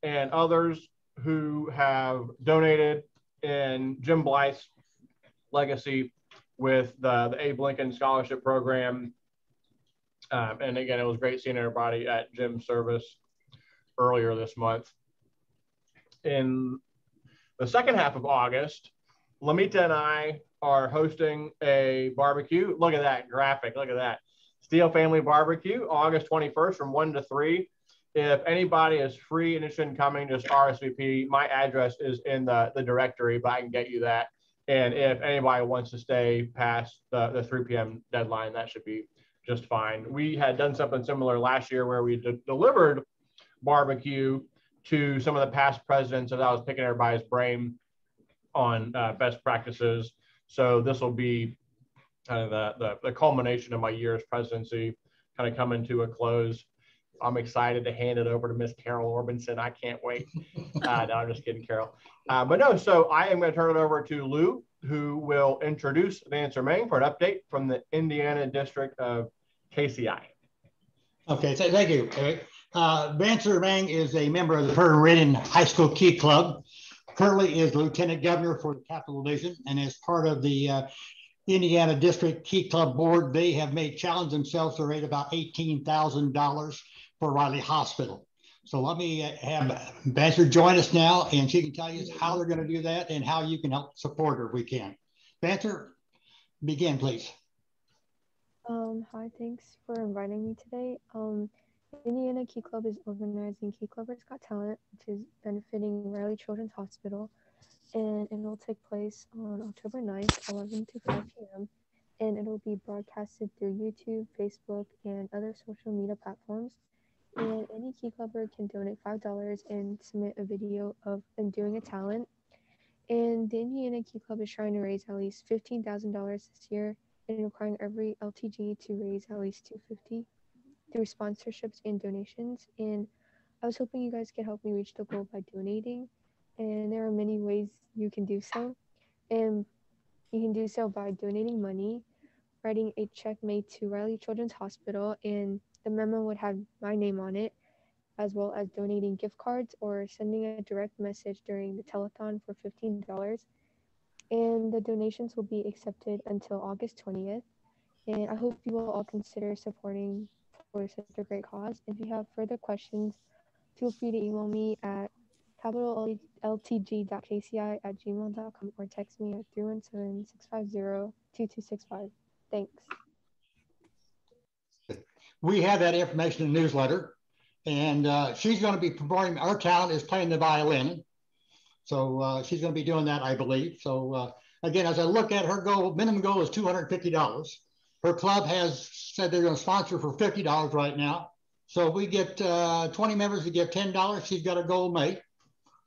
and others who have donated in Jim Blythe's legacy with the Abe Lincoln Scholarship Program. And again, it was great seeing everybody at Jim's service earlier this month. In the second half of August, Lamita and I are hosting a barbecue. Look at that graphic. Look at that. Steele Family Barbecue, August 21st from 1 to 3. If anybody is free and interested in coming, just RSVP. My address is in the directory, but I can get you that. And if anybody wants to stay past the 3 p.m. deadline, that should be just fine. We had done something similar last year where we delivered barbecue to some of the past presidents, as I was picking everybody's brain on best practices. So this will be kind of the culmination of my year's presidency, kind of coming to a close. I'm excited to hand it over to Miss Carol Orbinson. I can't wait. No, I'm just kidding, Carol. But no, so I am going to turn it over to Lou, who will introduce Vance Mang for an update from the Indiana District of KCI. Okay, thank you, Eric. Vance Mang is a member of the Prairie Meridian High School Key Club. Currently is Lieutenant Governor for the Capital Division, and as part of the Indiana District Key Club Board, they have made challenge themselves to raise about $18,000 for Riley Hospital. So let me have Vance join us now, and she can tell you how they're going to do that and how you can help support her if we can. Vance, begin, please. Hi, thanks for inviting me today. Indiana Key Club is organizing Key Clubbers Got Talent, which is benefiting Riley Children's Hospital, and it will take place on October 9th, 11 to 5 p.m., and it will be broadcasted through YouTube, Facebook, and other social media platforms. And any Key Clubber can donate $5 and submit a video of them doing a talent. And the Indiana Key Club is trying to raise at least $15,000 this year, and requiring every LTG to raise at least $250 through sponsorships and donations. And I was hoping you guys could help me reach the goal by donating. And there are many ways you can do so. And you can do so by donating money, writing a check made to Riley Children's Hospital, and the memo would have my name on it, as well as donating gift cards or sending a direct message during the telethon for $15. And the donations will be accepted until August 20th. And I hope you will all consider supporting for such a great cause. If you have further questions, feel free to email me at capitalltg.kci@gmail.com or text me at 317-650-2265. Thanks. We have that information in the newsletter, and she's going to be performing. Our talent is playing the violin. So she's going to be doing that, I believe. So again, as I look at her goal, minimum goal is $250. Her club has said they're going to sponsor for $50 right now. So if we get 20 members to give $10, she's got a goal made.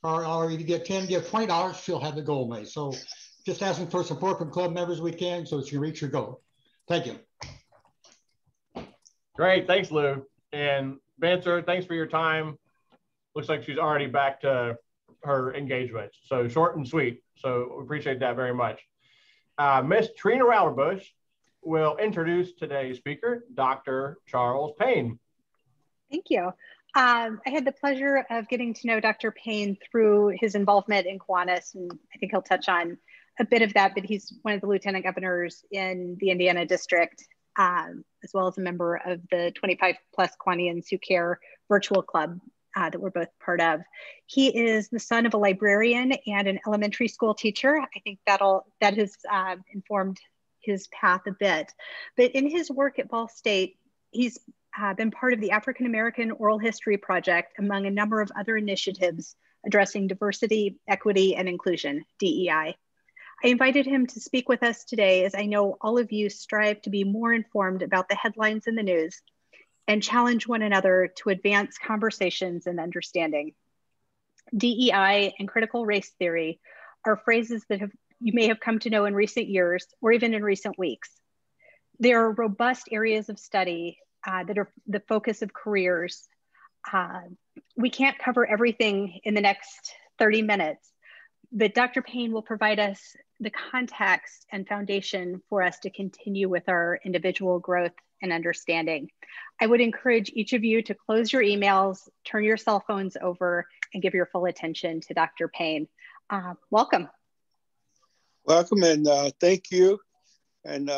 Or if you get 10, give $20, she'll have the goal made. So just asking for support from club members we can so she can reach her goal. Thank you. Great, thanks, Lou. And Vancer, thanks for your time. Looks like she's already back to her engagement. So short and sweet. So we appreciate that very much. Miss Trina Rauterbush will introduce today's speaker, Dr. Charles Payne. Thank you. I had the pleasure of getting to know Dr. Payne through his involvement in Kiwanis, and I think he'll touch on a bit of that, but he's one of the lieutenant governors in the Indiana district, as well as a member of the 25 plus Kiwanians who care virtual club that we're both part of. He is the son of a librarian and an elementary school teacher. I think that has informed his path a bit. But in his work at Ball State, he's been part of the African American Oral History Project, among a number of other initiatives addressing diversity, equity, and inclusion, DEI. I invited him to speak with us today, as I know all of you strive to be more informed about the headlines in the news and challenge one another to advance conversations and understanding. DEI and critical race theory are phrases that you may have come to know in recent years or even in recent weeks. They are robust areas of study that are the focus of careers. We can't cover everything in the next 30 minutes, but Dr. Payne will provide us the context and foundation for us to continue with our individual growth and understanding. I would encourage each of you to close your emails, turn your cell phones over, and give your full attention to Dr. Payne. Welcome. Welcome, and thank you. And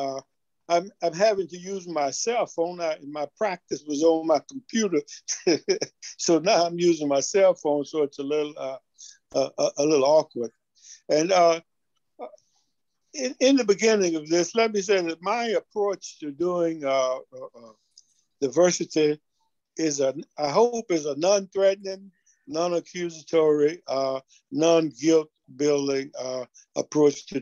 I'm having to use my cell phone. My practice was on my computer, so now I'm using my cell phone. So it's a little awkward. And in the beginning of this, let me say that my approach to doing diversity is I hope is a non-threatening, non-accusatory, non-guilt building approach to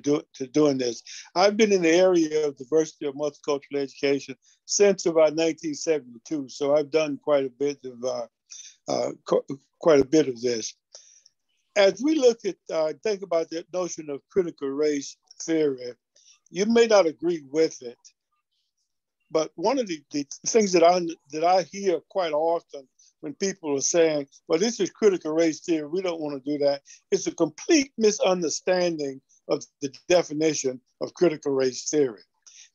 doing this. I've been in the area of diversity of multicultural education since about 1972, so I've done quite a bit of this. As we look at think about the notion of critical race theory, you may not agree with it, but one of the things that I hear quite often when people are saying, well, this is critical race theory, we don't want to do that. It's a complete misunderstanding of the definition of critical race theory.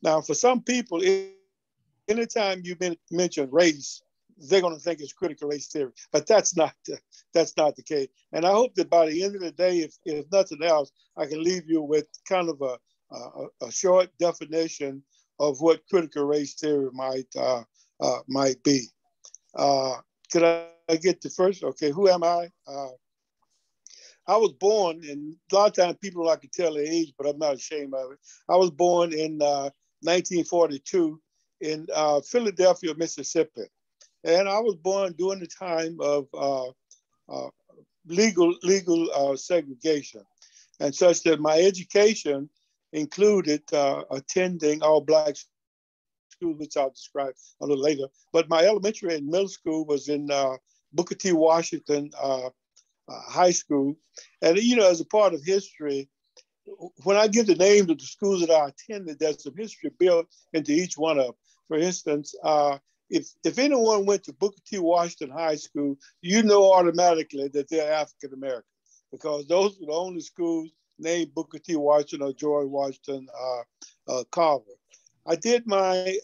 Now, for some people, anytime you mention race, they're going to think it's critical race theory, but that's not the case. And I hope that by the end of the day, if nothing else, I can leave you with kind of a short definition of what critical race theory might be. Could I get the first? Okay, who am I? I was born, and a lot of times people like to tell their age, but I'm not ashamed of it. I was born in 1942 in Philadelphia, Mississippi. And I was born during the time of legal segregation, and such that my education included attending all Black school, which I'll describe a little later. But my elementary and middle school was in Booker T. Washington High School. And, you know, as a part of history, when I give the names of the schools that I attended, there's some history built into each one of them. For instance, if anyone went to Booker T. Washington High School, you know automatically that they're African American, because those were the only schools named Booker T. Washington or George Washington Carver. I did my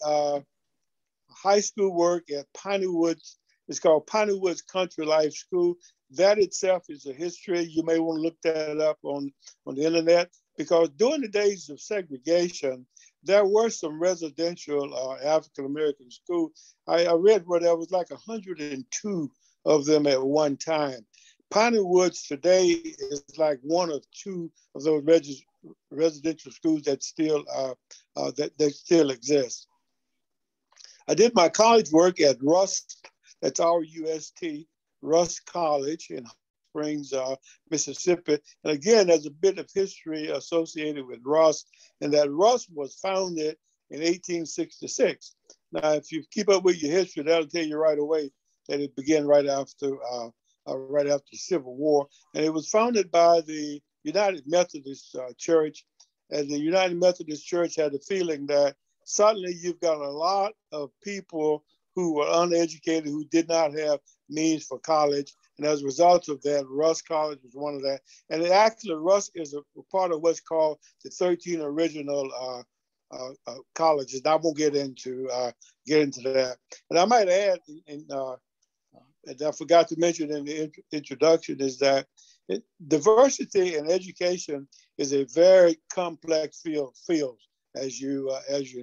high school work at Piney Woods. It's called Piney Woods Country Life School. That itself is a history. You may want to look that up on the internet, because during the days of segregation, there were some residential African-American schools. I read where there was like 102 of them at one time. Piney Woods today is like one of two of those residential schools that still exist. I did my college work at Rust, that's R-U-S-T, Rust College in Springs, Mississippi. And again, there's a bit of history associated with Rust, and that Rust was founded in 1866. Now, if you keep up with your history, that'll tell you right away that it began right after the Civil War. And it was founded by the United Methodist Church. And the United Methodist Church had the feeling that suddenly you've got a lot of people who were uneducated, who did not have means for college. And as a result of that, Rust College was one of that. And actually, Rust is a part of what's called the 13 original colleges. I won't get into that. And I might add, and I forgot to mention in the introduction, is that diversity in education is a very complex field, as you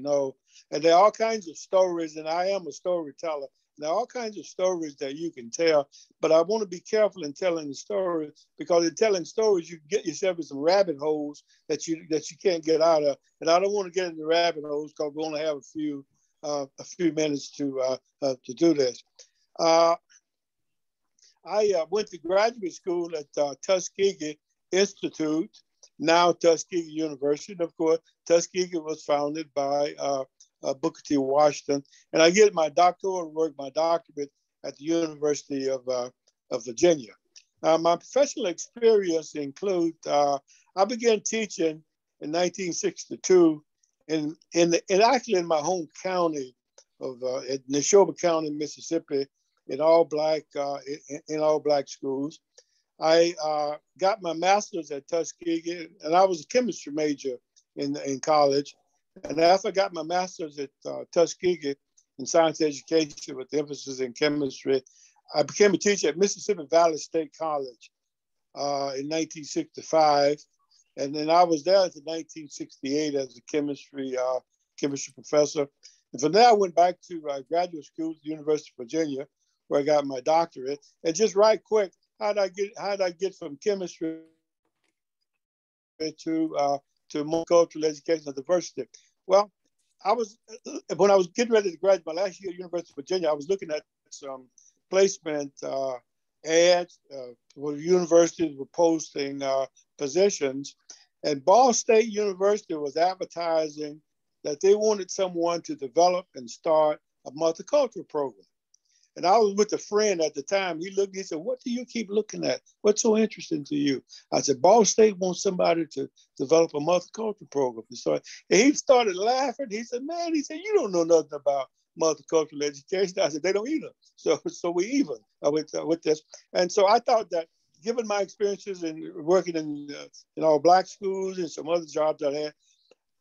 know. And there are all kinds of stories, and I am a storyteller. There are all kinds of stories that you can tell, but I want to be careful in telling the story, because in telling stories, you get yourself in some rabbit holes that you can't get out of. And I don't want to get into rabbit holes because we only have a few minutes to do this. I went to graduate school at Tuskegee Institute, now Tuskegee University. And of course, Tuskegee was founded by Booker T. Washington. And I get my doctoral work, my doctorate at the University of Virginia. My professional experience includes, I began teaching in 1962 actually in my home county of Neshoba County, Mississippi, in all black schools. I got my master's at Tuskegee, and I was a chemistry major in college. And after I got my master's at Tuskegee, in science education with emphasis in chemistry. I became a teacher at Mississippi Valley State College in 1965. And then I was there until 1968 as a chemistry professor. And from there, I went back to graduate school at the University of Virginia, where I got my doctorate. And just right quick, how did I get from chemistry to multicultural education and diversity? Well, when I was getting ready to graduate my last year at the University of Virginia, I was looking at some placement ads where universities were posting positions, and Ball State University was advertising that they wanted someone to develop and start a multicultural program. And I was with a friend at the time. He looked, he said, "What do you keep looking at? What's so interesting to you?" I said, "Ball State wants somebody to develop a multicultural program." And he started laughing. He said, "Man," he said, "you don't know nothing about multicultural education." I said, "They don't either." So we even with this. And so I thought that given my experiences in working in all Black schools and some other jobs I had,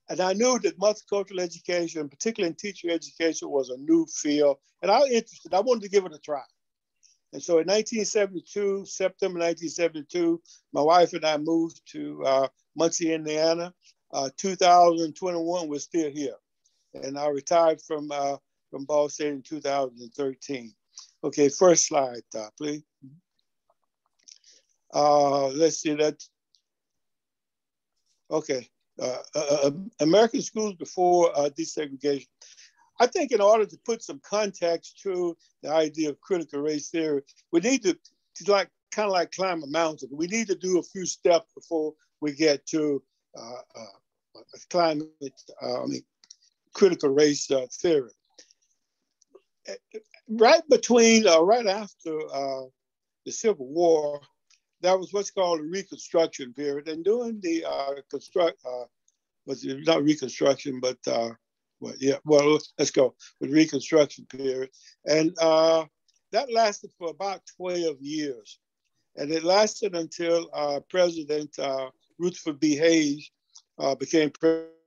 and I knew that multicultural education, particularly in teacher education, was a new field. And I was interested. I wanted to give it a try. And so in September 1972, my wife and I moved to Muncie, Indiana. 2021, we're still here. And I retired from Ball State in 2013. Okay, first slide, please. Let's see that. Okay. American schools before desegregation. I think in order to put some context to the idea of critical race theory, we need to kind of like climb a mountain. We need to do a few steps before we get to critical race theory. Right after the Civil War, that was what's called the Reconstruction period. And during the not Reconstruction, but let's go with Reconstruction period. And that lasted for about 12 years. And it lasted until President Rutherford B. Hayes became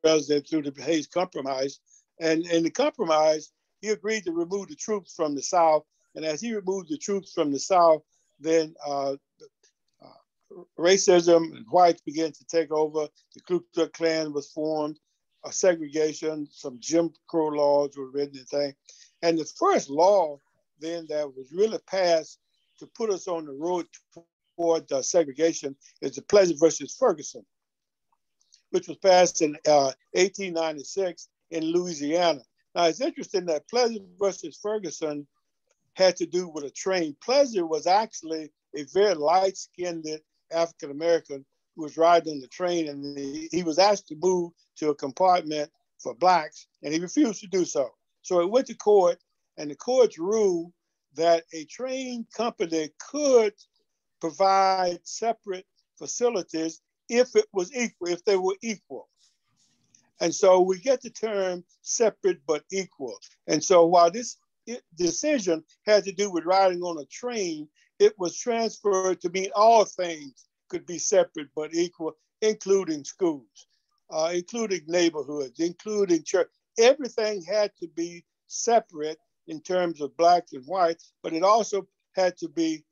president through the Hayes Compromise. And in the compromise, he agreed to remove the troops from the South. And as he removed the troops from the South, then racism and whites began to take over. The Ku Klux Klan was formed, segregation, some Jim Crow laws were written and things. And the first law then that was really passed to put us on the road toward segregation is the Pleasant versus Ferguson, which was passed in 1896 in Louisiana. Now it's interesting that Pleasant versus Ferguson had to do with a train. Pleasant was actually a very light-skinned African-American who was riding on the train, and he was asked to move to a compartment for Blacks, and he refused to do so. So it went to court, and the courts ruled that a train company could provide separate facilities if it was equal, if they were equal. And so we get the term separate but equal. And so while this decision had to do with riding on a train, it was transferred to mean all things could be separate but equal, including schools, including neighborhoods, including church. Everything had to be separate in terms of Blacks and whites, but it also had to be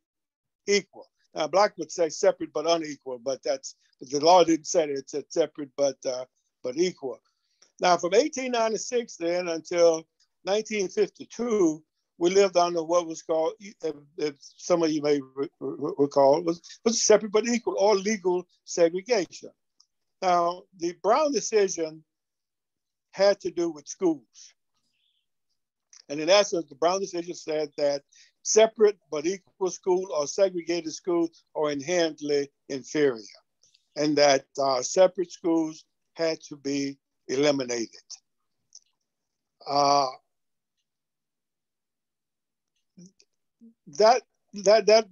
equal. Now, Black would say separate but unequal, but the law didn't say it. It said separate but equal. Now, from 1896 then until 1952, we lived under what was called, if some of you may recall, was separate but equal or legal segregation. Now, the Brown decision had to do with schools. And in essence, the Brown decision said that separate but equal school or segregated schools are inherently inferior, and that separate schools had to be eliminated. That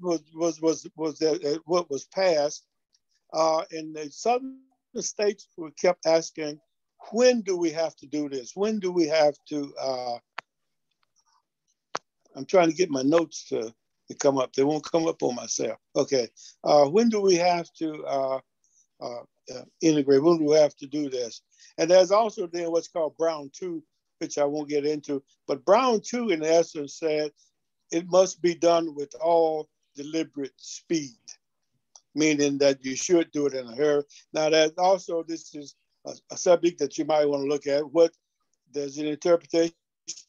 was what was passed. In the southern states, we kept asking, when do we have to do this? When do we have to? I'm trying to get my notes to come up. They won't come up on myself. Okay. When do we have to integrate? When do we have to do this? And there's also then what's called Brown 2, which I won't get into. But Brown, too, in essence, said it must be done with all deliberate speed, meaning that you should do it in a hurry. Now, that also, this is a subject that you might want to look at. There's an interpretation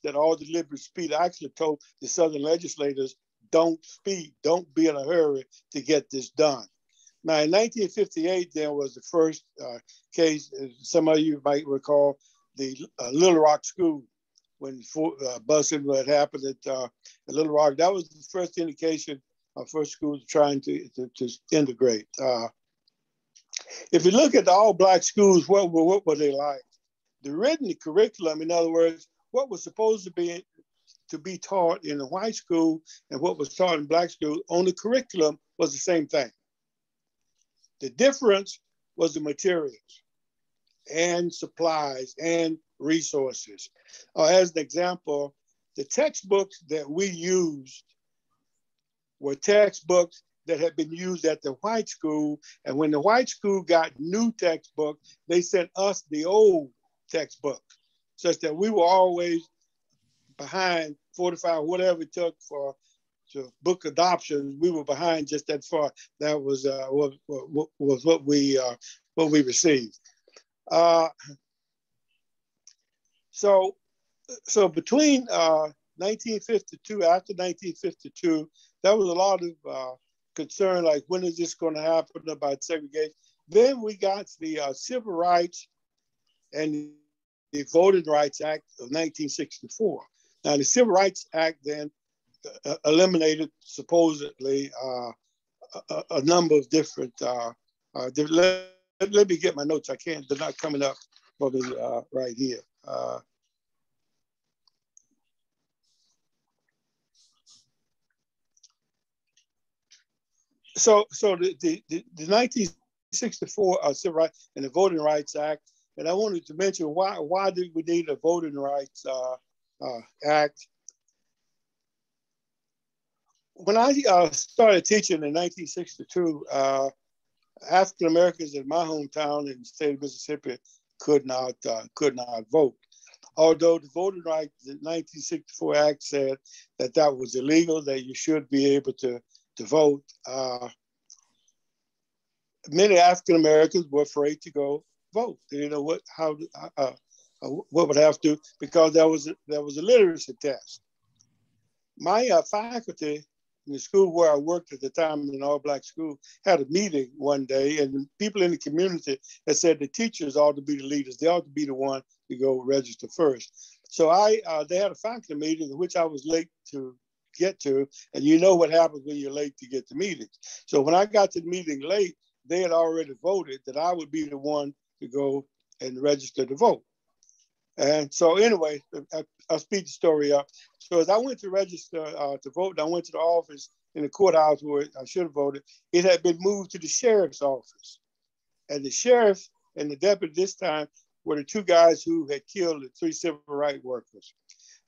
that all deliberate speed actually told the Southern legislators, don't speed, don't be in a hurry to get this done. Now, in 1958, there was the first case, some of you might recall, the Little Rock School, when busing had happened at Little Rock. That was the first indication of first schools trying to integrate. If you look at the all-Black schools, what were they like? The written curriculum, in other words, what was supposed to be taught in the white school and what was taught in Black school on the curriculum was the same thing. The difference was the materials and supplies and resources. As an example, the textbooks that we used were textbooks that had been used at the white school. And when the white school got new textbooks, they sent us the old textbook, such that we were always behind 45, whatever it took for book adoption. We were behind just that far. That was what we received. So between 1952, after 1952, there was a lot of concern, like when is this going to happen about segregation? Then we got the Civil Rights and the Voting Rights Act of 1964. Now, the Civil Rights Act then eliminated supposedly a number of different. Let me get my notes. They're not coming up for me right here. So the 1964 Civil Rights and the Voting Rights Act, and I wanted to mention why did we need a Voting Rights Act? When I started teaching in 1962, African Americans in my hometown in the state of Mississippi could not vote. Although the Voting Rights, the 1964 Act said that was illegal, that you should be able to vote. Many African Americans were afraid to go vote. They didn't know what would have to, because there was a literacy test. My faculty in the school where I worked at the time, in an all-Black school, had a meeting one day, and people in the community had said the teachers ought to be the leaders. They ought to be the one to go register first. So they had a faculty meeting in which I was late to get to, and you know what happens when you're late to get to meetings. So when I got to the meeting late, they had already voted that I would be the one to go and register to vote. And so anyway, I'll speed the story up. So as I went to register to vote, I went to the office in the courthouse where I should have voted. It had been moved to the sheriff's office. And the sheriff and the deputy this time were the two guys who had killed the 3 civil rights workers.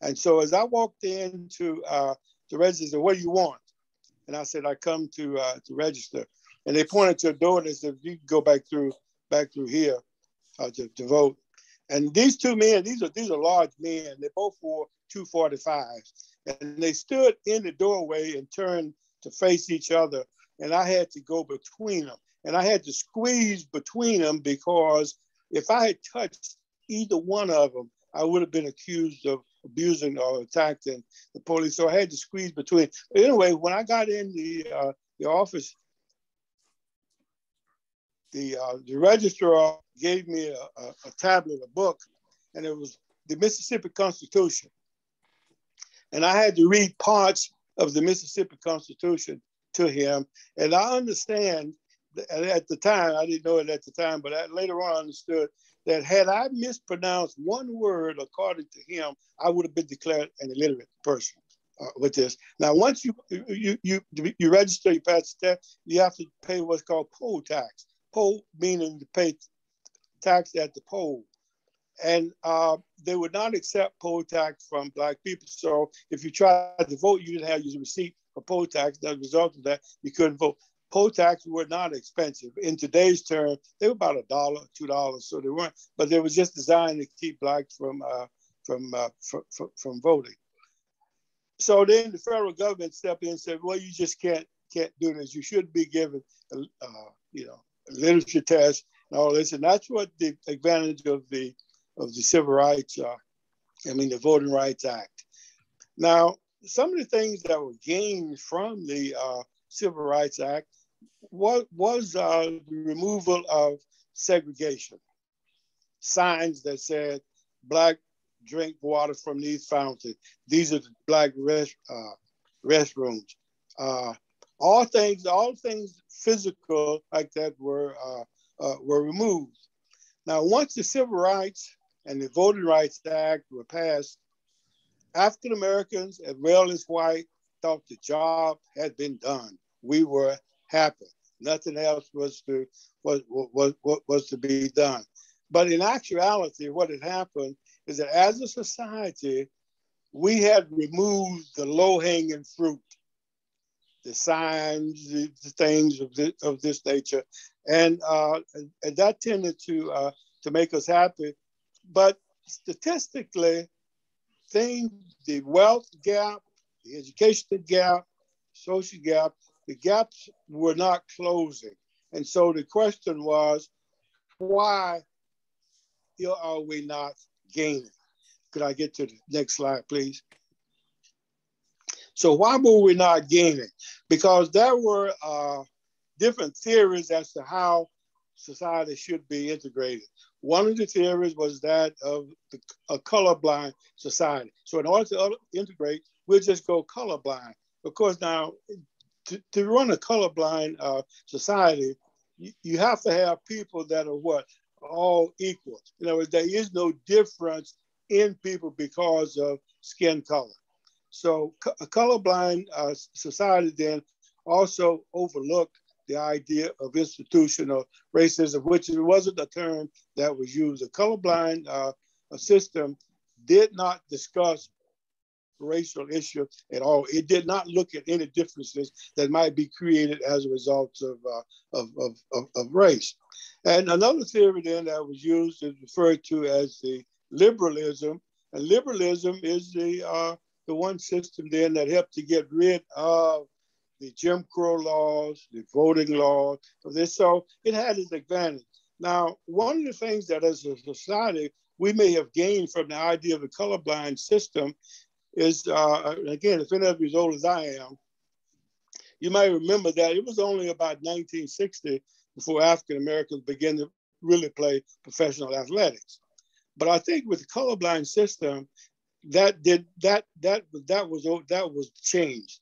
And so as I walked in to register, what do you want? And I said, I come to register. And they pointed to a door and they said, you can go back through here to vote. And these two men, these are large men. They both wore 245s. And they stood in the doorway and turned to face each other. And I had to go between them. And I had to squeeze between them, because if I had touched either one of them, I would have been accused of abusing or attacking the police. So I had to squeeze between. But anyway, when I got in the office, the registrar gave me a tablet, a book, and it was the Mississippi Constitution. And I had to read parts of the Mississippi Constitution to him. And I understand that at the time, I didn't know it at the time, but later on I understood that had I mispronounced one word according to him, I would have been declared an illiterate person with this. Now, once you register, you pass the test, you have to pay what's called poll tax. Poll meaning to pay tax at the poll. And they would not accept poll tax from Black people. So if you tried to vote, you didn't have your receipt for poll tax. As a result of that, you couldn't vote. Poll taxes were not expensive. In today's term, they were about $1, $2, so they weren't. But they were just designed to keep Blacks from from voting. So then the federal government stepped in and said, well, you just can't do this. You should be given, a literature test and all this. And that's what the advantage of the Civil Rights, the Voting Rights Act. Now, some of the things that were gained from the Civil Rights Act was the removal of segregation. Signs that said, Black drink water from these fountains. These are the Black restrooms. All things physical like that were removed. Now, once the Civil Rights and the Voting Rights Act were passed, African Americans as well as white thought the job had been done. We were happy. Nothing else was to be done. But in actuality, what had happened is that as a society, we had removed the low-hanging fruit, the signs, the things of this nature, and that tended to make us happy. But statistically, the wealth gap, the education gap, social gap, the gaps were not closing. And so the question was, why are we not gaining? Could I get to the next slide, please? So why were we not gaining? Because there were different theories as to how society should be integrated. One of the theories was that of a colorblind society. So in order to integrate, we'll just go colorblind. Of course, now, to run a colorblind society, you have to have people that are all equal. There is no difference in people because of skin color. So a colorblind society then also overlooked the idea of institutional racism, which wasn't a term that was used. The colorblind system did not discuss racial issue at all. It did not look at any differences that might be created as a result of race. And another theory then that was used is referred to as the liberalism. And liberalism is the one system then that helped to get rid of the Jim Crow laws, the voting laws, of this. So it had its advantage. Now, one of the things that as a society we may have gained from the idea of the colorblind system is, again, if any of you as old as I am, you might remember that it was only about 1960 before African Americans began to really play professional athletics. But I think with the colorblind system, that was changed.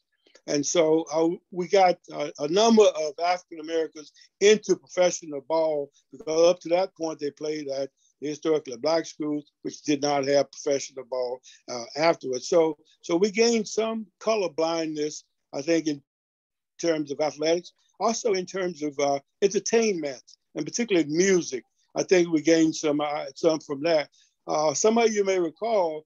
And so we got a number of African Americans into professional ball, because up to that point they played at the historically Black schools, which did not have professional ball afterwards. So we gained some color blindness, I think, in terms of athletics, also in terms of entertainment, and particularly music. I think we gained some from that. Some of you may recall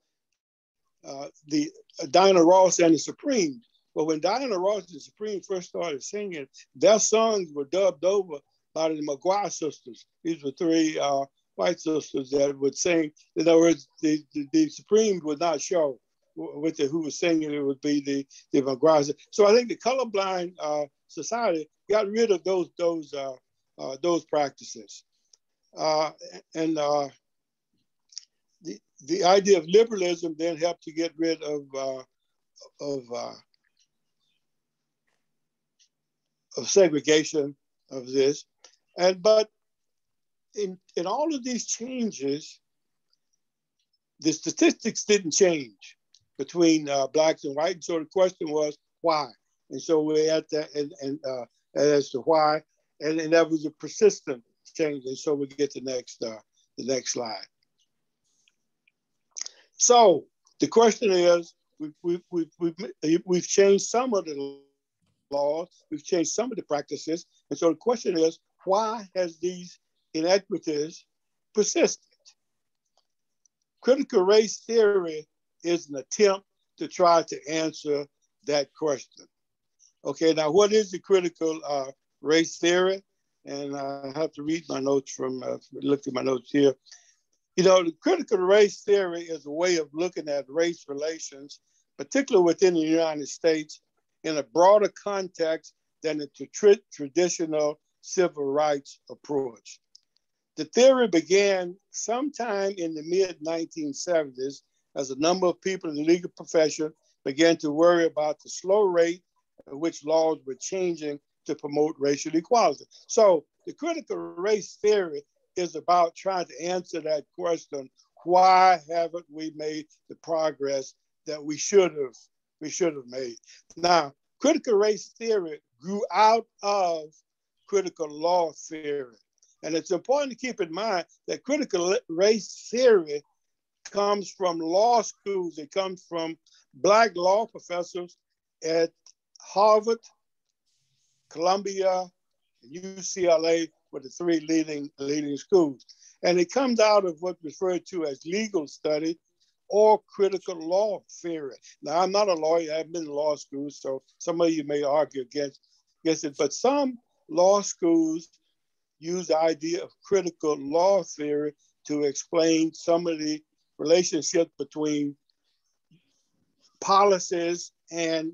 the Diana Ross and the Supremes. But when Diana Ross and the Supremes first started singing, their songs were dubbed over by the McGuire sisters. These were three white sisters that would sing. In other words, the Supremes would not show who was singing. It would be the McGuire. So I think the colorblind society got rid of those practices, and the idea of liberalism then helped to get rid of segregation of this. But in all of these changes, the statistics didn't change between Blacks and whites. So the question was why? And so we had that, and as to why, and that was a persistent change. And so we get the next slide. So the question is, we've changed some of the laws, we've changed some of the practices, and so the question is, why has these inequities persisted? Critical race theory is an attempt to try to answer that question. Okay, now what is the critical race theory? And I have to read my notes look at my notes here. You know, the critical race theory is a way of looking at race relations, particularly within the United States, in a broader context than the traditional civil rights approach. The theory began sometime in the mid-1970s as a number of people in the legal profession began to worry about the slow rate at which laws were changing to promote racial equality. So the critical race theory is about trying to answer that question: why haven't we made the progress that we should have made? Now, critical race theory grew out of critical law theory. And it's important to keep in mind that critical race theory comes from law schools. It comes from Black law professors at Harvard, Columbia, UCLA were the three leading schools. And it comes out of what's referred to as legal study or critical law theory. Now, I'm not a lawyer. I've been in law school, so some of you may argue against it. But some law schools use the idea of critical law theory to explain some of the relationships between policies and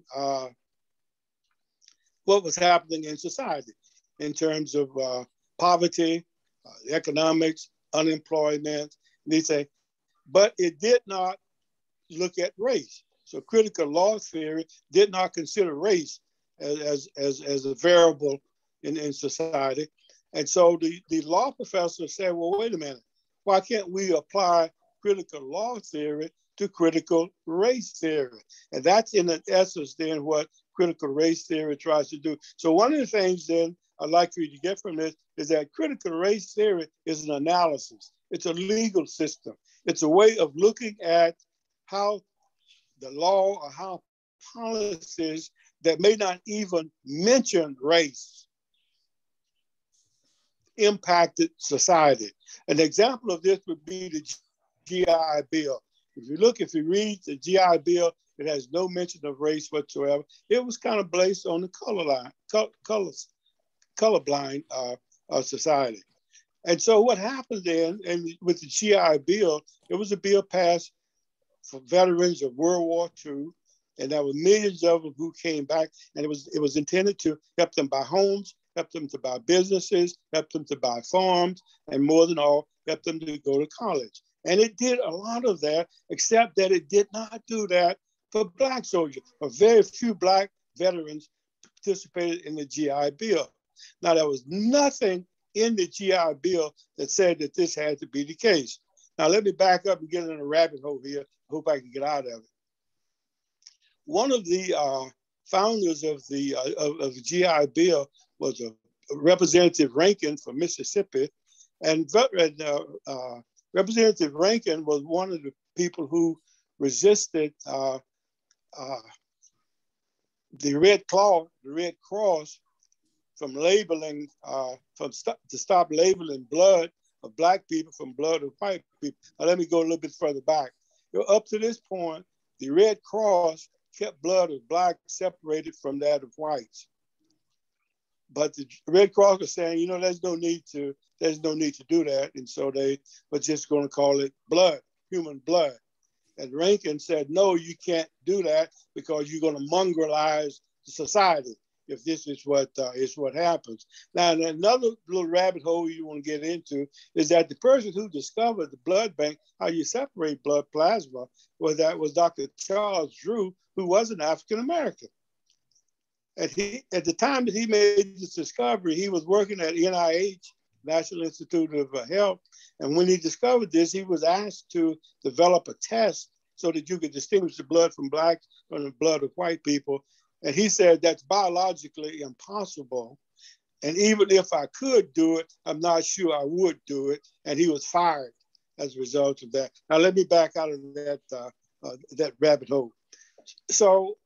what was happening in society in terms of poverty, economics, unemployment, these things. But it did not look at race. So critical law theory did not consider race as a variable in society. And so the law professor said, well, wait a minute, why can't we apply critical law theory to critical race theory? And that's in essence then what critical race theory tries to do. So one of the things then I'd like for you to get from this is that critical race theory is an analysis. It's a legal system. It's a way of looking at how the law or how policies that may not even mention race impacted society. An example of this would be the GI Bill. If you read the GI Bill, it has no mention of race whatsoever. It was kind of based on the colorblind society. And so what happened then, and with the GI Bill, it was a bill passed for veterans of World War II, and there were millions of them who came back, and it was intended to help them buy homes, help them to buy businesses, help them to buy farms, and more than all, help them to go to college. And it did a lot of that, except that it did not do that for Black soldiers. A very few Black veterans participated in the GI Bill. Now, there was nothing in the GI Bill that said that this had to be the case. Now, let me back up and get in a rabbit hole here. I hope I can get out of it. One of the founders of the GI Bill was a Representative Rankin from Mississippi, and Representative Rankin was one of the people who resisted the Red Cross from labeling, to stop labeling blood of Black people from blood of white people. Now, let me go a little bit further back. Up to this point, the Red Cross kept blood of Blacks separated from that of whites. But the Red Cross was saying, you know, there's no need to do that. And so they were just going to call it blood, human blood. And Rankin said, no, you can't do that because you're going to mongrelize the society if this is what happens. Now, another little rabbit hole you want to get into is that the person who discovered the blood bank, how you separate blood plasma, was Dr. Charles Drew, who was an African-American. And at the time that he made this discovery, he was working at NIH, National Institute of Health. And when he discovered this, he was asked to develop a test so that you could distinguish the blood from Blacks from the blood of white people. And he said that's biologically impossible. And even if I could do it, I'm not sure I would do it. And he was fired as a result of that. Now, let me back out of that rabbit hole. So,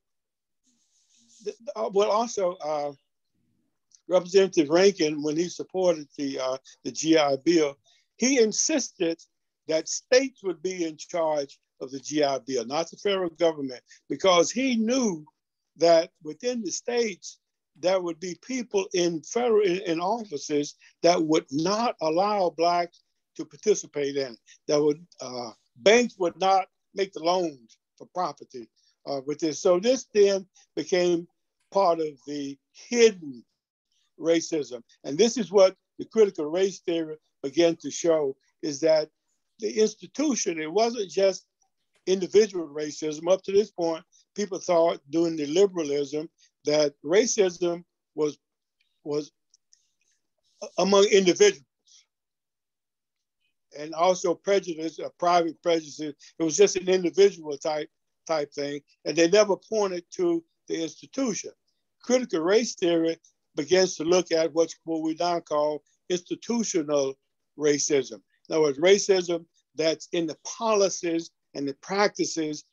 Representative Rankin, when he supported the GI Bill, he insisted that states would be in charge of the GI Bill, not the federal government, because he knew that within the states, there would be people in offices that would not allow Blacks to participate in it. That would banks would not make the loans for property with this. So this then became part of the hidden racism. And this is what the critical race theory began to show, is that the institution, it wasn't just individual racism. Up to this point, people thought during the liberalism that racism was among individuals, and also prejudice, private prejudice. It was just an individual type thing, and they never pointed to the institution. Critical race theory begins to look at what we now call institutional racism. In other words, racism that's in the policies and the practices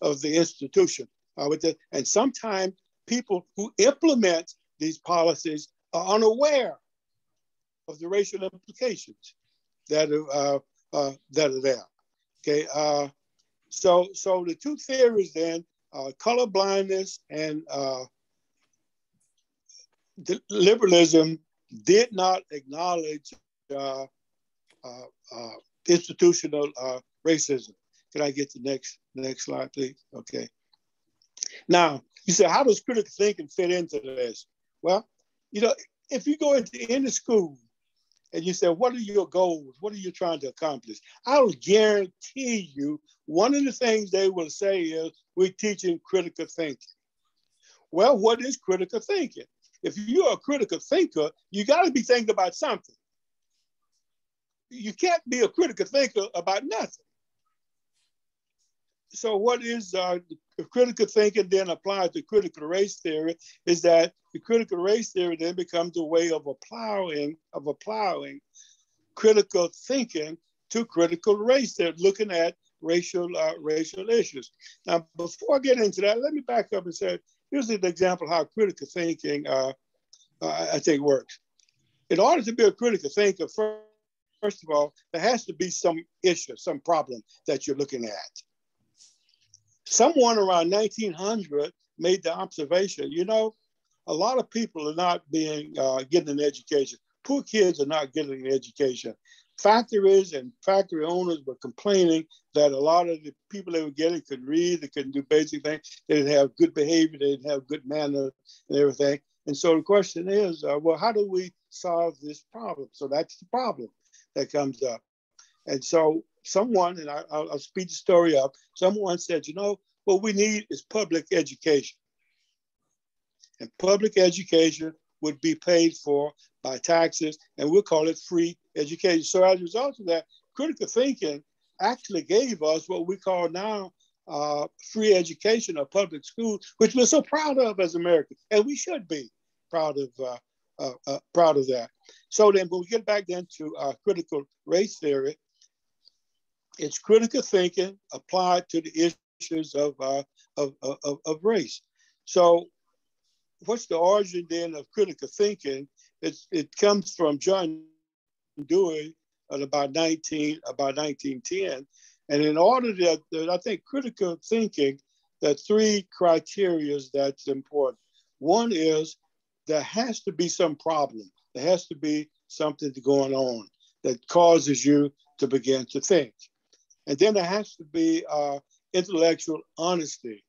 of the institution. And sometimes people who implement these policies are unaware of the racial implications that are there. Okay, so the two theories then, color blindness and liberalism, did not acknowledge institutional racism. Can I get the next slide, please? Okay. Now, you say, how does critical thinking fit into this? Well, if you go into any school and you say, what are your goals? What are you trying to accomplish? I will guarantee you, one of the things they will say is, we're teaching critical thinking. Well, what is critical thinking? If you're a critical thinker, you got to be thinking about something. You can't be a critical thinker about nothing. So what is critical thinking then applied to critical race theory is that the critical race theory then becomes a way of applying critical thinking to critical race theory, looking at racial issues. Now, before I get into that, let me back up and say, here's an example of how critical thinking, I think, works. In order to be a critical thinker, first of all, there has to be some issue, some problem that you're looking at. Someone around 1900 made the observation, a lot of people are not getting an education. Poor kids are not getting an education. Factories and factory owners were complaining that a lot of the people they were getting could read, they couldn't do basic things, they didn't have good behavior, they didn't have good manners and everything. And so the question is, well, how do we solve this problem? So that's the problem that comes up. And so someone, and I'll speed the story up, someone said, what we need is public education. And public education would be paid for by taxes, and we'll call it free education. So as a result of that, critical thinking actually gave us what we call now free education or public schools, which we're so proud of as Americans, and we should be proud of that. So then, when we get back then to critical race theory, it's critical thinking applied to the issues of race. So, what's the origin then of critical thinking? It comes from John Dewey at about 1910, and in order that I think critical thinking, there are three criteria that's important. One is there has to be some problem. There has to be something going on that causes you to begin to think. And then there has to be intellectual honesty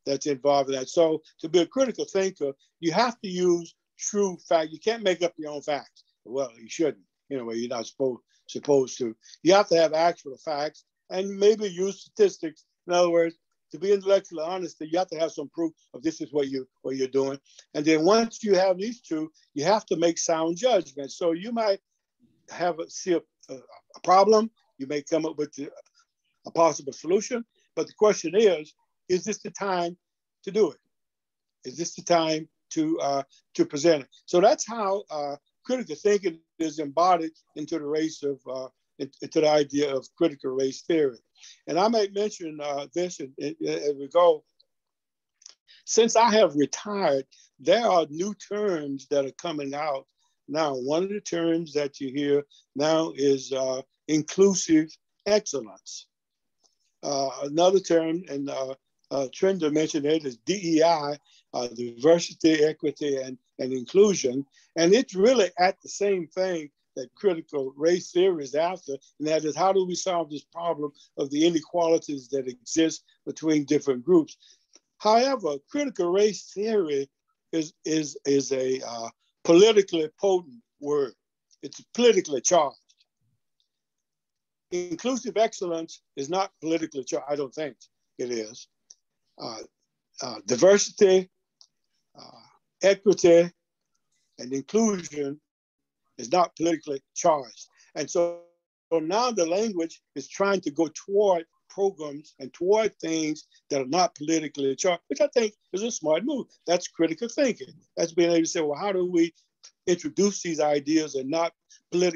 that's involved in that. So to be a critical thinker, you have to use true fact. You can't make up your own facts. Well, you shouldn't. Anyway, you're not supposed to. You have to have actual facts and maybe use statistics. In other words, to be intellectually honest, you have to have some proof of this is what you're doing. And then once you have these two, you have to make sound judgments. So you might see a problem. You may come up with a possible solution. But the question is this the time to do it? Is this the time to present it? So that's how critical thinking is embodied into into the idea of critical race theory. And I might mention this as we go. Since I have retired, there are new terms that are coming out now. One of the terms that you hear now is inclusive excellence. Another term, and Trenda mentioned it, is DEI, diversity, equity, and inclusion. And it's really at the same thing that critical race theory is after, and that is how do we solve this problem of the inequalities that exist between different groups. However, critical race theory is a politically potent word. It's politically charged. Inclusive excellence is not politically charged. I don't think it is. Diversity, equity, and inclusion is not politically charged. And so now the language is trying to go toward programs and toward things that are not politically charged, which I think is a smart move. That's critical thinking. That's being able to say, well, how do we introduce these ideas and not get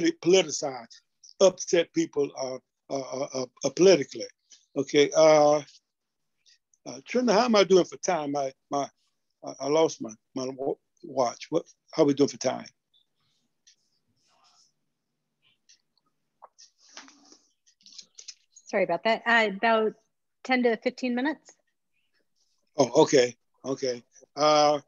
it politicized, upset people politically? Okay. Trina, how am I doing for time? I lost my watch. How are we doing for time? Sorry about that. About 10 to 15 minutes. Oh, okay. Okay. I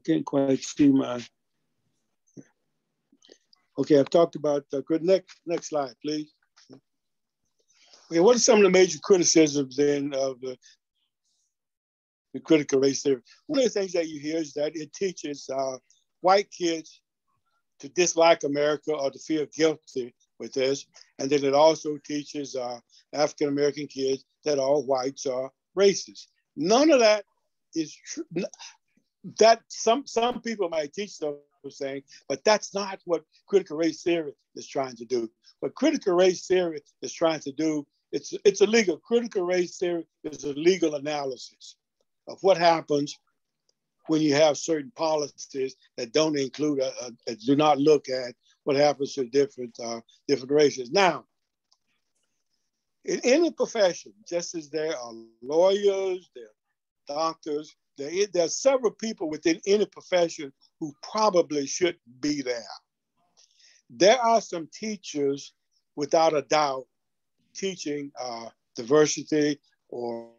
can't quite see my. Okay, I've talked about next slide, please. Okay, what are some of the major criticisms then of the critical race theory? One of the things that you hear is that it teaches white kids to dislike America or to feel guilty with this. And then it also teaches African-American kids that all whites are racist. None of that is true. That some people might teach those things, but that's not what critical race theory is trying to do. What critical race theory is trying to do, it's a legal, critical race theory is a legal analysis of what happens when you have certain policies that don't include, do not look at what happens to different races. Now, in any profession, just as there are lawyers, there are doctors, there are several people within any profession who probably shouldn't be there. There are some teachers, without a doubt, teaching diversity or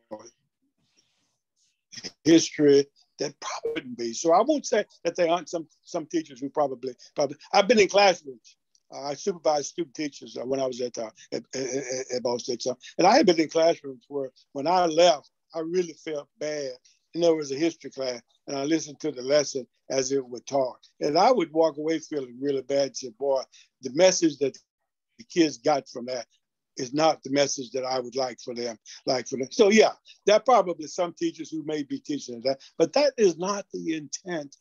history that probably wouldn't be. So I won't say that there aren't some teachers who probably. I've been in classrooms. I supervised student teachers when I was at Ball State. And I had been in classrooms where when I left, I really felt bad. There was a history class, and I listened to the lesson as it was taught. And I would walk away feeling really bad and say, boy, the message that the kids got from that is not the message that I would like for them. So yeah, there are probably some teachers who may be teaching that, but that is not the intent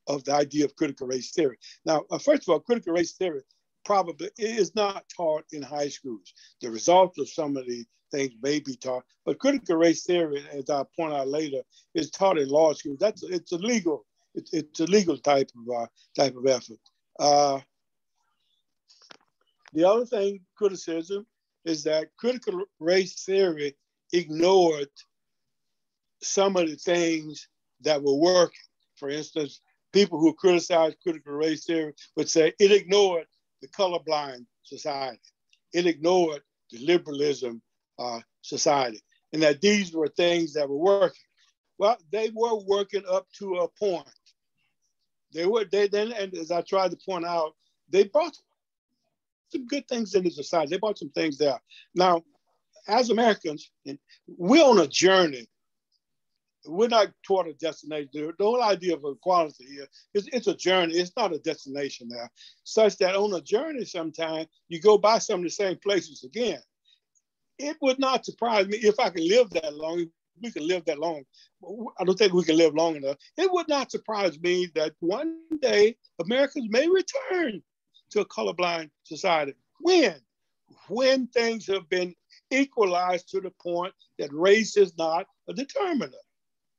of the idea of critical race theory. Now, first of all, critical race theory probably is not taught in high schools. The result of some of the things may be taught, but critical race theory, as I'll point out later, is taught in law schools. It's a legal type of effort. The other thing, criticism, is that critical race theory ignored some of the things that were working. For instance, people who criticize critical race theory would say it ignored the colorblind society. It ignored the liberalism society, and that these were things that were working. Well, they were working up to a point. And as I tried to point out, they brought some good things into society. They brought some things there. Now, as Americans, we're on a journey. We're not toward a destination. The whole idea of equality here is it's a journey. It's not a destination there. Such that on a journey sometime, you go by some of the same places again. It would not surprise me if I could live that long. We can live that long. I don't think we can live long enough. It would not surprise me that one day Americans may return to a colorblind society. When things have been equalized to the point that race is not a determinant,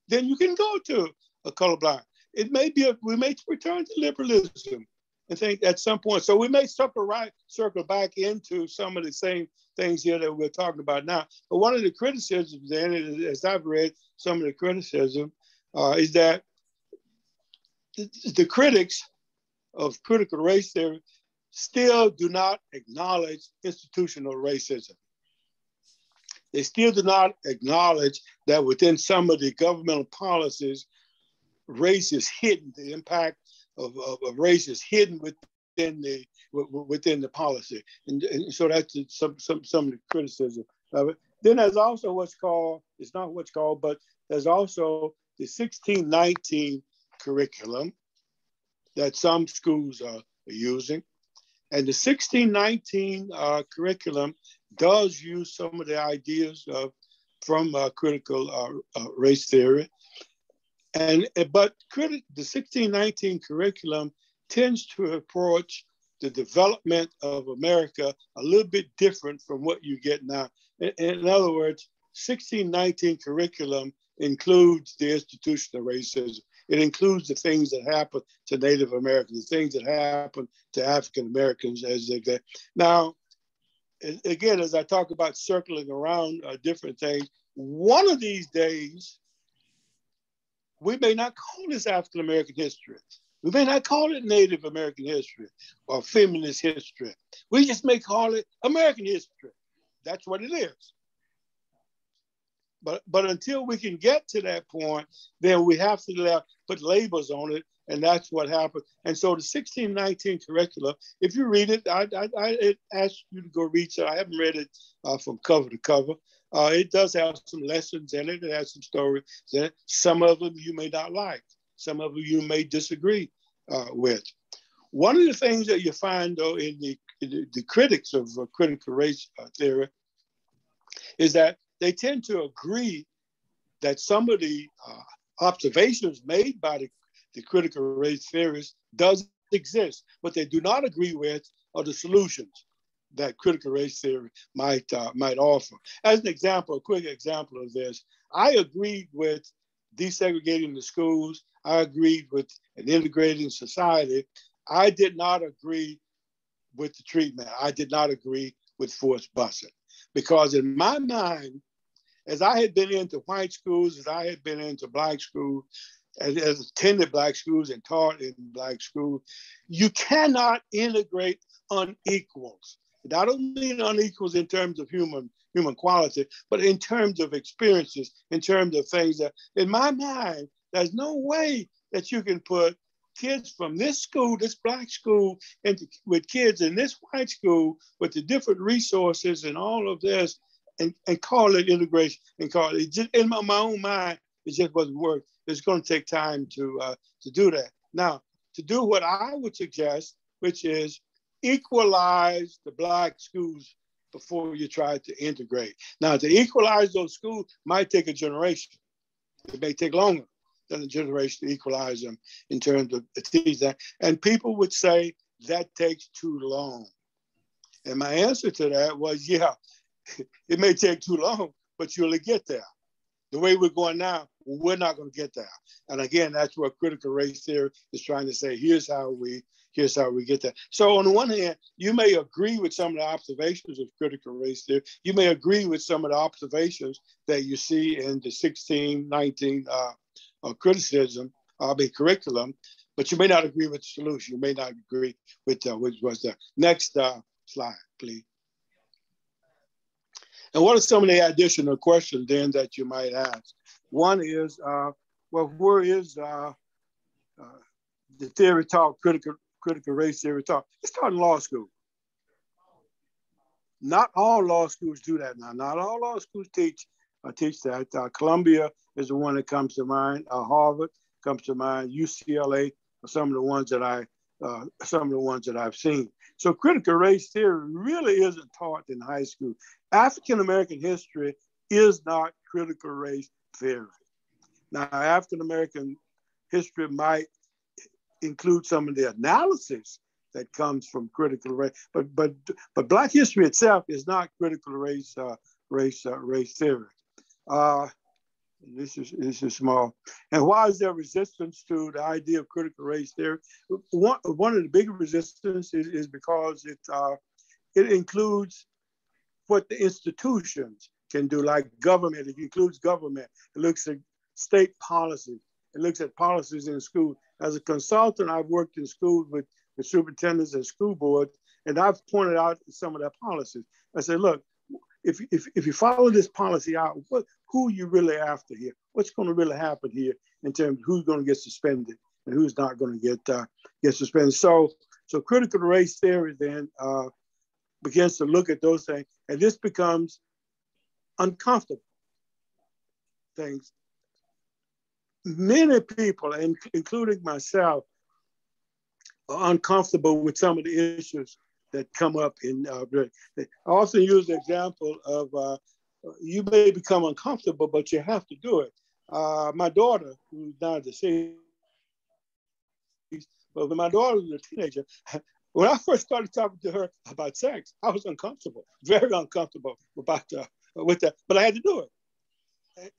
then you can go to a colorblind. It may be we may return to liberalism, I think, at some point. So we may circle back into some of the same things here that we're talking about now. But one of the criticisms then, as I've read some of the criticism, is that the critics of critical race theory still do not acknowledge institutional racism. They still do not acknowledge that within some of the governmental policies, race is hidden. The impact of race is hidden within the policy, and so that's some of the criticism of it. Then there's also what's called, it's not what's called, but there's also the 1619 curriculum that some schools are using. And the 1619 curriculum does use some of the ideas from critical race theory. But the 1619 curriculum tends to approach the development of America a little bit different from what you get now. In other words, 1619 curriculum includes the institution of racism. It includes the things that happen to Native Americans, the things that happen to African Americans as they get. Now, again, as I talk about circling around different things, one of these days, we may not call this African American history. We may not call it Native American history or feminist history. We just may call it American history. That's what it is. But until we can get to that point, then we have to put labels on it, and that's what happened. And so the 1619 curriculum, if you read it, I ask you to go read it. I haven't read it from cover to cover. It does have some lessons in it. It has some stories in it. Some of them you may not like. Some of them you may disagree with. One of the things that you find, though, in the critics of critical race theory is that they tend to agree that some of the observations made by the critical race theorists does exist, but they do not agree with are the solutions that critical race theory might offer. As an example, a quick example of this, I agreed with desegregating the schools. I agreed with an integrating society. I did not agree with the treatment. I did not agree with forced busing, because in my mind, as I had been into white schools, as I had been into black schools, as attended black schools and taught in black schools, you cannot integrate unequals. And I don't mean unequals in terms of human quality, but in terms of experiences, in terms of things that, in my mind, there's no way that you can put kids from this school, this black school, with kids in this white school with the different resources and all of this, and call it integration, and call it just in my own mind, it just wasn't work. It's going to take time to do that. Now, to do what I would suggest, which is equalize the black schools before you try to integrate. Now, to equalize those schools might take a generation. It may take longer than a generation to equalize them in terms of teaching. And people would say that takes too long. And my answer to that was, yeah, it may take too long, but you'll get there. The way we're going now, we're not going to get there. And again, that's what critical race theory is trying to say. Here's how we get there. So on the one hand, you may agree with some of the observations of critical race theory. You may agree with some of the observations that you see in the 1619 curriculum, but you may not agree with the solution. You may not agree with which was the next slide, please. And what are some of the additional questions then that you might ask? One is, well, where is the theory taught, critical race theory taught? It's taught in law school. Not all law schools do that now. Not all law schools teach that. Columbia is the one that comes to mind. Harvard comes to mind. UCLA are some of the ones that I've seen. So critical race theory really isn't taught in high school. African American history is not critical race theory. Now, African American history might include some of the analysis that comes from critical race, but Black history itself is not critical race theory. This is small. And why is there resistance to the idea of critical race theory? One of the big resistance is because it includes what the institutions can do, like government. It includes government. It looks at state policy. It looks at policies in school. As a consultant, I've worked in schools with superintendents and school boards, and I've pointed out some of their policies. I said, look, if you follow this policy out, who are you really after here? What's going to really happen here in terms of who's going to get suspended and who's not going to get suspended? So critical race theory then begins to look at those things, and this becomes uncomfortable things. Many people, including myself, are uncomfortable with some of the issues that come up in. I often use the example of you may become uncomfortable, but you have to do it. My daughter, who's now deceased, but when my daughter was a teenager, when I first started talking to her about sex, I was uncomfortable, very uncomfortable about with that, but I had to do it.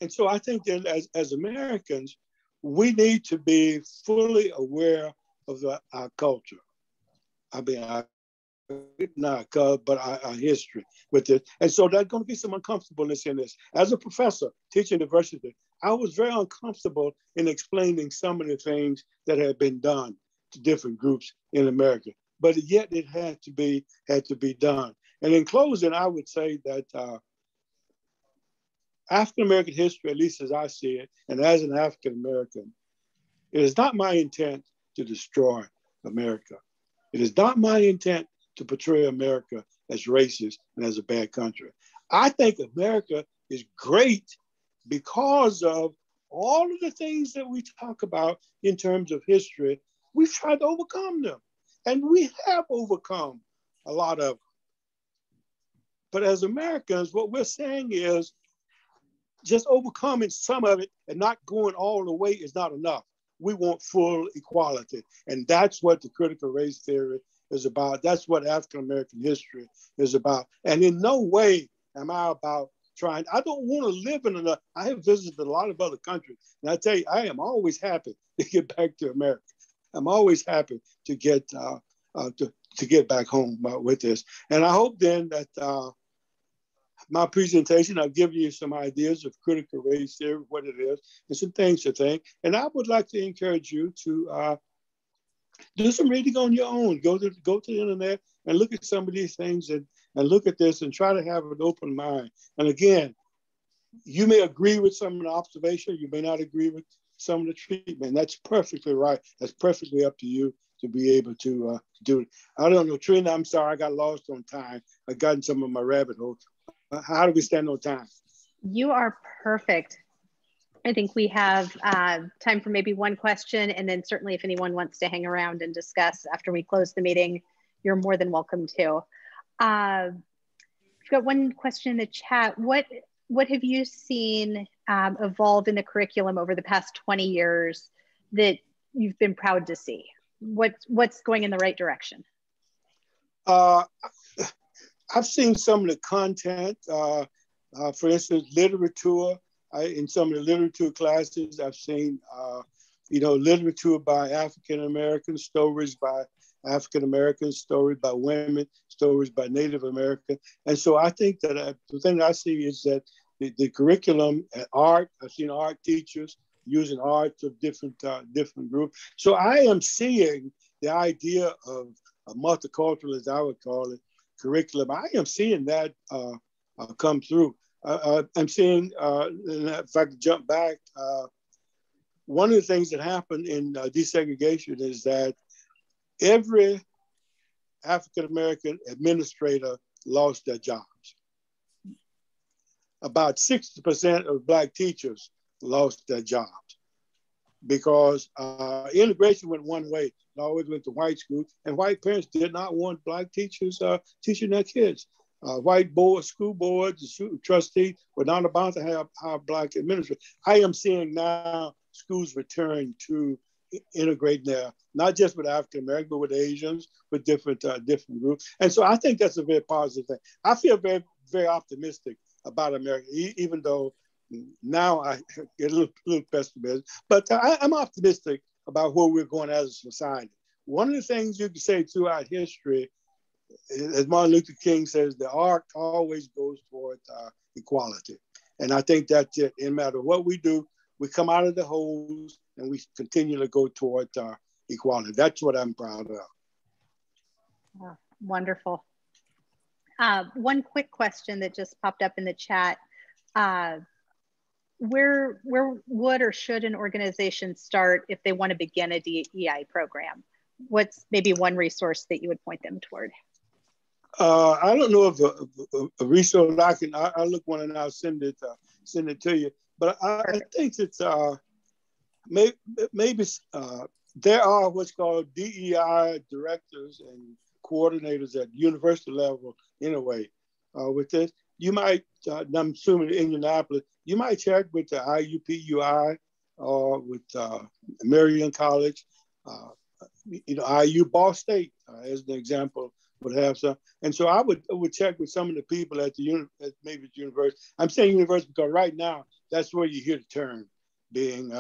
And so I think that as Americans, we need to be fully aware of our culture. I mean, not but our history with it. And so there's going to be some uncomfortableness in this. As a professor teaching diversity, I was very uncomfortable in explaining some of the things that had been done to different groups in America, but yet it had to be done. And in closing, I would say that African-American history, at least as I see it, and as an African-American, it is not my intent to destroy America. It is not my intent to portray America as racist and as a bad country. I think America is great because of all of the things that we talk about in terms of history. We've tried to overcome them, and we have overcome a lot of them. But as Americans, what we're saying is just overcoming some of it and not going all the way is not enough. We want full equality. And that's what the critical race theory is about. That's what African-American history is about. And in no way am I about trying, I don't want to live in I have visited a lot of other countries. And I tell you, I am always happy to get back to America. I'm always happy to get back home with this. And I hope then that my presentation, I've given you some ideas of critical race theory, what it is, and some things to think. And I would like to encourage you to do some reading on your own. Go to the internet and look at some of these things and look at this and try to have an open mind. And again, you may agree with some of the observation, you may not agree with some of the treatment. That's perfectly right. That's perfectly up to you to be able to do it. I don't know, Trina, I'm sorry, I got lost on time. I got in some of my rabbit holes. How do we stand on time? You are perfect. I think we have time for maybe one question, and then certainly if anyone wants to hang around and discuss after we close the meeting, you're more than welcome to. I've got one question in the chat. What have you seen evolve in the curriculum over the past 20 years that you've been proud to see? What's going in the right direction? I've seen some of the content, for instance, literature. In some of the literature classes, I've seen, literature by African-Americans, stories by African-Americans, stories by women, stories by Native American. And so I think that the thing I see is that the curriculum at art, I've seen art teachers using art of different groups. So I am seeing the idea of a multicultural, as I would call it, curriculum. I am seeing that come through. I'm seeing, if I could jump back, one of the things that happened in desegregation is that every African-American administrator lost their jobs. About 60% of Black teachers lost their jobs because integration went one way. It always went to white schools, and white parents did not want Black teachers teaching their kids. White school boards, trustees were not about to have Black administrators. I am seeing now schools return to integrate there, not just with African Americans, but with Asians, with different groups. And so I think that's a very positive thing. I feel very, very optimistic about America, even though now I get a little pessimistic, but I'm optimistic about where we're going as a society. One of the things you can say throughout history, as Martin Luther King says, the arc always goes toward equality. And I think that's it. No matter what we do, we come out of the holes and we continue to go toward equality. That's what I'm proud of. Oh, wonderful. One quick question that just popped up in the chat. Where would or should an organization start if they want to begin a DEI program? What's maybe one resource that you would point them toward? I don't know if a resource I look one and I'll send it to you. But I think it's maybe there are what's called DEI directors and coordinators at university level anyway. With this, you might, I'm assuming in Indianapolis, you might check with the IUPUI or with Marion College, IU Ball State, as an example, would have some. And so I would check with some of the people at maybe the university. I'm saying university because right now, that's where you hear the term being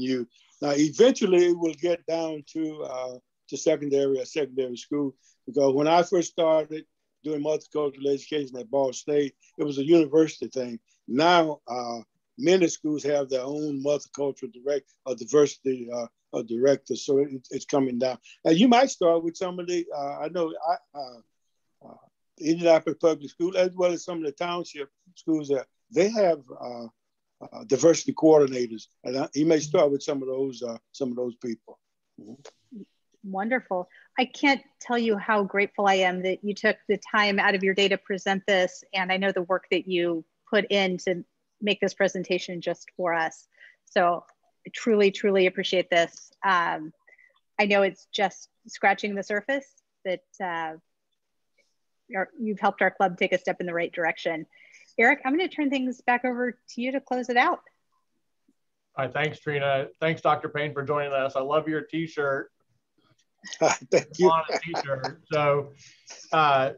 used. Now, eventually it will get down to secondary school, because when I first started doing multicultural education at Ball State, it was a university thing. Now, many schools have their own multicultural diversity directors, so it's coming down. Now, you might start with some of the, Indianapolis Public School, as well as some of the township schools that they have diversity coordinators, and you may start with some of those people. Wonderful. I can't tell you how grateful I am that you took the time out of your day to present this, and I know the work that you put in to make this presentation just for us. So I truly, truly appreciate this. I know it's just scratching the surface, that you've helped our club take a step in the right direction. Eric, I'm going to turn things back over to you to close it out. All right, thanks, Trina. Thanks, Dr. Payne, for joining us. I love your t-shirt. Thank you. T-shirt. So,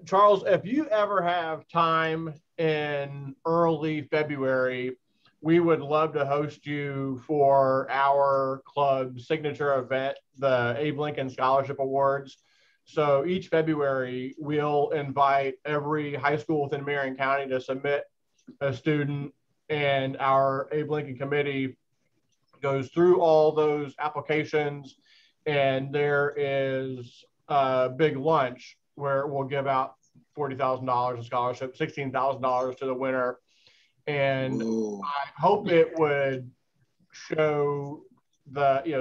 Charles, if you ever have time in early February, we would love to host you for our club's signature event, the Abe Lincoln Scholarship Awards. So each February, we'll invite every high school within Marion County to submit a student, and our Abe Lincoln committee goes through all those applications, and there is a big lunch where we'll give out $40,000 in scholarship, $16,000 to the winner. And ooh, I hope it would show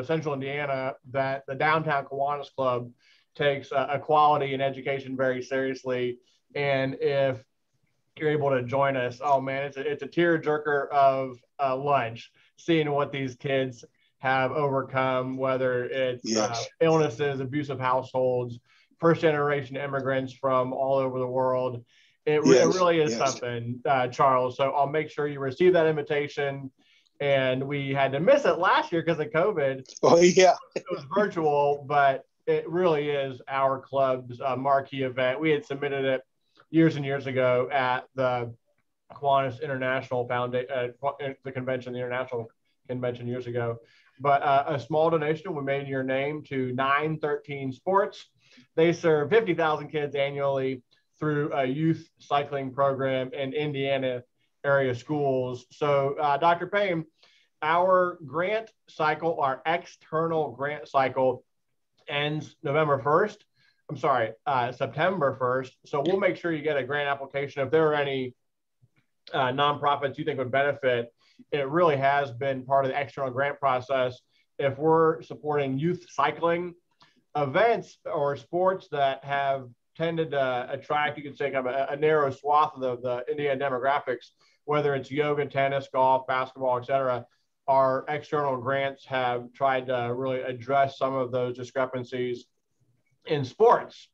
Central Indiana that the Downtown Kiwanis Club takes equality in education very seriously. And if you're able to join us, oh man, it's a tearjerker of lunch, seeing what these kids have overcome, whether it's illnesses, abusive households, first generation immigrants from all over the world. It really is something, Charles. So I'll make sure you receive that invitation. And we had to miss it last year because of COVID. Oh yeah, it was virtual, but it really is our club's marquee event. We had submitted it years and years ago at the Kiwanis International Foundation, the convention, the international convention years ago. But a small donation we made in your name to 913 Sports. They serve 50,000 kids annually through a youth cycling program in Indiana area schools. So Dr. Payne, our grant cycle, our external grant cycle ends September 1st. So we'll make sure you get a grant application. If there are any nonprofits you think would benefit, it really has been part of the external grant process. If we're supporting youth cycling events or sports that have tended to attract, you could say, kind of a narrow swath of the Indiana demographics, whether it's yoga, tennis, golf, basketball, et cetera, our external grants have tried to really address some of those discrepancies in sports.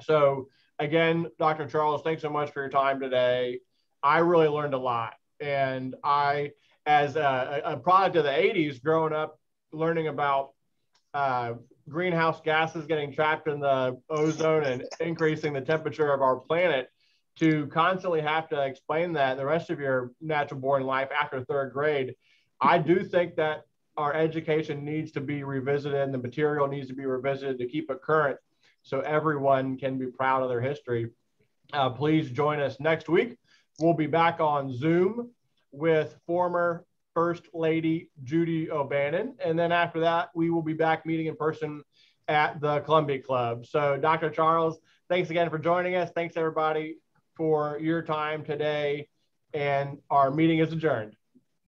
So again, Dr. Charles, thanks so much for your time today. I really learned a lot. And I, as a product of the 80s, growing up, learning about greenhouse gases getting trapped in the ozone and increasing the temperature of our planet, to constantly have to explain that the rest of your natural born life after third grade, I do think that our education needs to be revisited and the material needs to be revisited to keep it current so everyone can be proud of their history. Please join us next week. We'll be back on Zoom with former First Lady Judy O'Bannon. And then after that, we will be back meeting in person at the Columbia Club. So Dr. Charles, thanks again for joining us. Thanks everybody for your time today, and our meeting is adjourned.